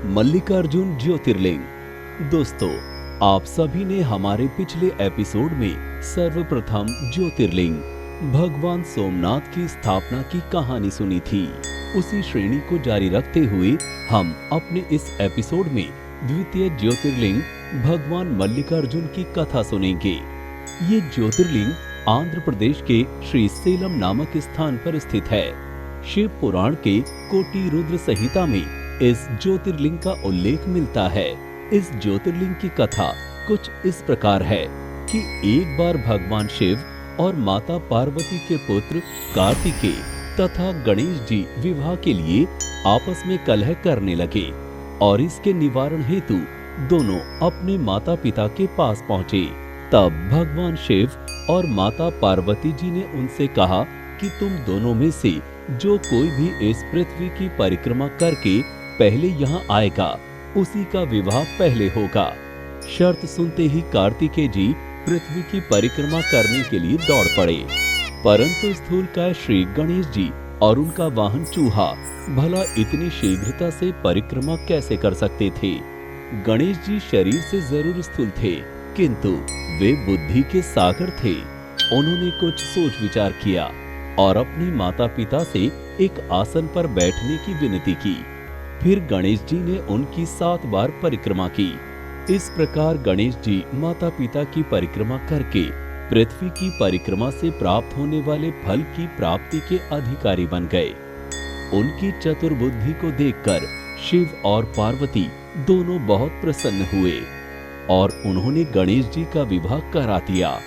मल्लिकार्जुन ज्योतिर्लिंग। दोस्तों, आप सभी ने हमारे पिछले एपिसोड में सर्वप्रथम ज्योतिर्लिंग भगवान सोमनाथ की स्थापना की कहानी सुनी थी। उसी श्रेणी को जारी रखते हुए हम अपने इस एपिसोड में द्वितीय ज्योतिर्लिंग भगवान मल्लिकार्जुन की कथा सुनेंगे। ये ज्योतिर्लिंग आंध्र प्रदेश के श्री सेलम नामक स्थान पर स्थित है। शिव पुराण के कोटि रुद्र संहिता में इस ज्योतिर्लिंग का उल्लेख मिलता है। इस ज्योतिर्लिंग की कथा कुछ इस प्रकार है कि एक बार भगवान शिव और माता पार्वती के पुत्र कार्तिकेय तथा गणेश जी विवाह के लिए आपस में कलह करने लगे और इसके निवारण हेतु दोनों अपने माता पिता के पास पहुँचे। तब भगवान शिव और माता पार्वती जी ने उनसे कहा कि तुम दोनों में से जो कोई भी इस पृथ्वी की परिक्रमा करके पहले यहाँ आएगा, उसी का विवाह पहले होगा। शर्त सुनते ही कार्तिकेय जी पृथ्वी की परिक्रमा करने के लिए दौड़ पड़े, परंतु स्थूलकाय श्री गणेश जी और उनका वाहन चूहा भला इतनी शीघ्रता से परिक्रमा कैसे कर सकते थे। गणेश जी शरीर से जरूर स्थूल थे, किंतु वे बुद्धि के सागर थे। उन्होंने कुछ सोच विचार किया और अपने माता पिता से एक आसन पर बैठने की विनती की। फिर गणेश जी ने उनकी 7 बार परिक्रमा की। इस प्रकार गणेश जी माता पिता की परिक्रमा करके पृथ्वी की परिक्रमा से प्राप्त होने वाले फल की प्राप्ति के अधिकारी बन गए। उनकी चतुर बुद्धि को देखकर शिव और पार्वती दोनों बहुत प्रसन्न हुए और उन्होंने गणेश जी का विवाह करा दिया।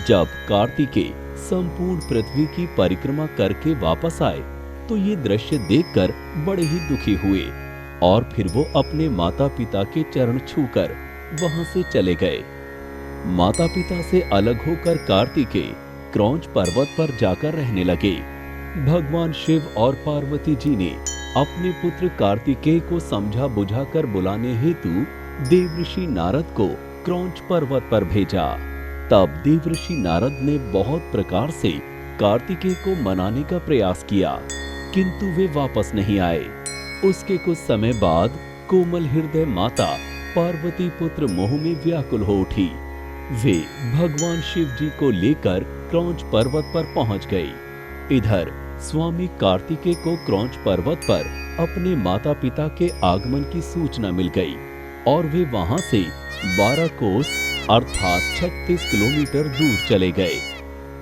जब कार्तिकेय संपूर्ण पृथ्वी की परिक्रमा करके वापस आए तो ये दृश्य देखकर बड़े ही दुखी हुए और फिर वो अपने माता पिता के चरण छूकर वहां से चले गए। माता पिता से अलग होकर कार्तिकेय क्रौंच पर्वत पर जाकर रहने लगे। भगवान शिव और पार्वती जी ने अपने पुत्र कार्तिकेय को समझा बुझाकर बुलाने हेतु देवऋषि नारद को क्रौंच पर्वत पर भेजा। तब देवऋषि नारद ने बहुत प्रकार से कार्तिकेय को मनाने का प्रयास किया, किंतु वे वापस नहीं आए। उसके कुछ समय बाद कोमल हृदय माता पार्वती पुत्र मोह में व्याकुल हो उठी। वे भगवान शिव जी को लेकर क्रौंच पर्वत पर पहुंच गई। इधर स्वामी कार्तिकेय को क्रौंच पर्वत पर अपने माता पिता के आगमन की सूचना मिल गई और वे वहां से 12 कोस अर्थात 36 किलोमीटर दूर चले गए।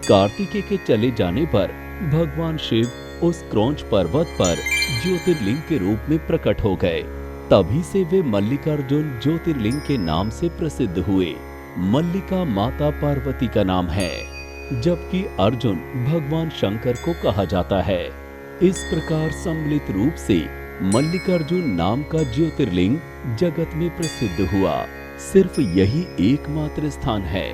कार्तिकेय के चले जाने पर भगवान शिव उस क्रौंच पर्वत पर ज्योतिर्लिंग के रूप में प्रकट हो गए। तभी से वे मल्लिकार्जुन ज्योतिर्लिंग के नाम से प्रसिद्ध हुए। मल्लिका माता पार्वती का नाम है, जबकि अर्जुन भगवान शंकर को कहा जाता है। इस प्रकार सम्मिलित रूप से मल्लिकार्जुन नाम का ज्योतिर्लिंग जगत में प्रसिद्ध हुआ। सिर्फ यही एकमात्र स्थान है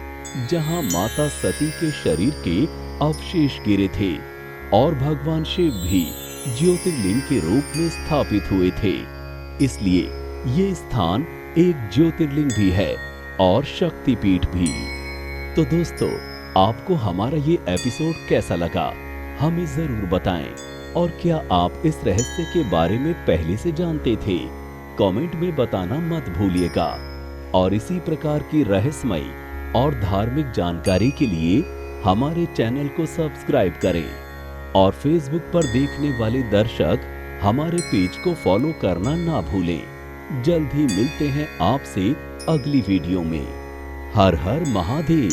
जहां माता सती के शरीर के अवशेष गिरे थे और भगवान शिव भी ज्योतिर्लिंग के रूप में स्थापित हुए थे। इसलिए ये स्थान एक ज्योतिर्लिंग भी है और शक्तिपीठ भी। तो दोस्तों, आपको हमारा ये एपिसोड कैसा लगा, हमें जरूर बताएं। और क्या आप इस रहस्य के बारे में पहले से जानते थे? कमेंट में बताना मत भूलिएगा। और इसी प्रकार की रहस्यमयी और धार्मिक जानकारी के लिए हमारे चैनल को सब्सक्राइब करें और फेसबुक पर देखने वाले दर्शक हमारे पेज को फॉलो करना ना भूलें। जल्द ही मिलते हैं आपसे अगली वीडियो में। हर हर महादेव।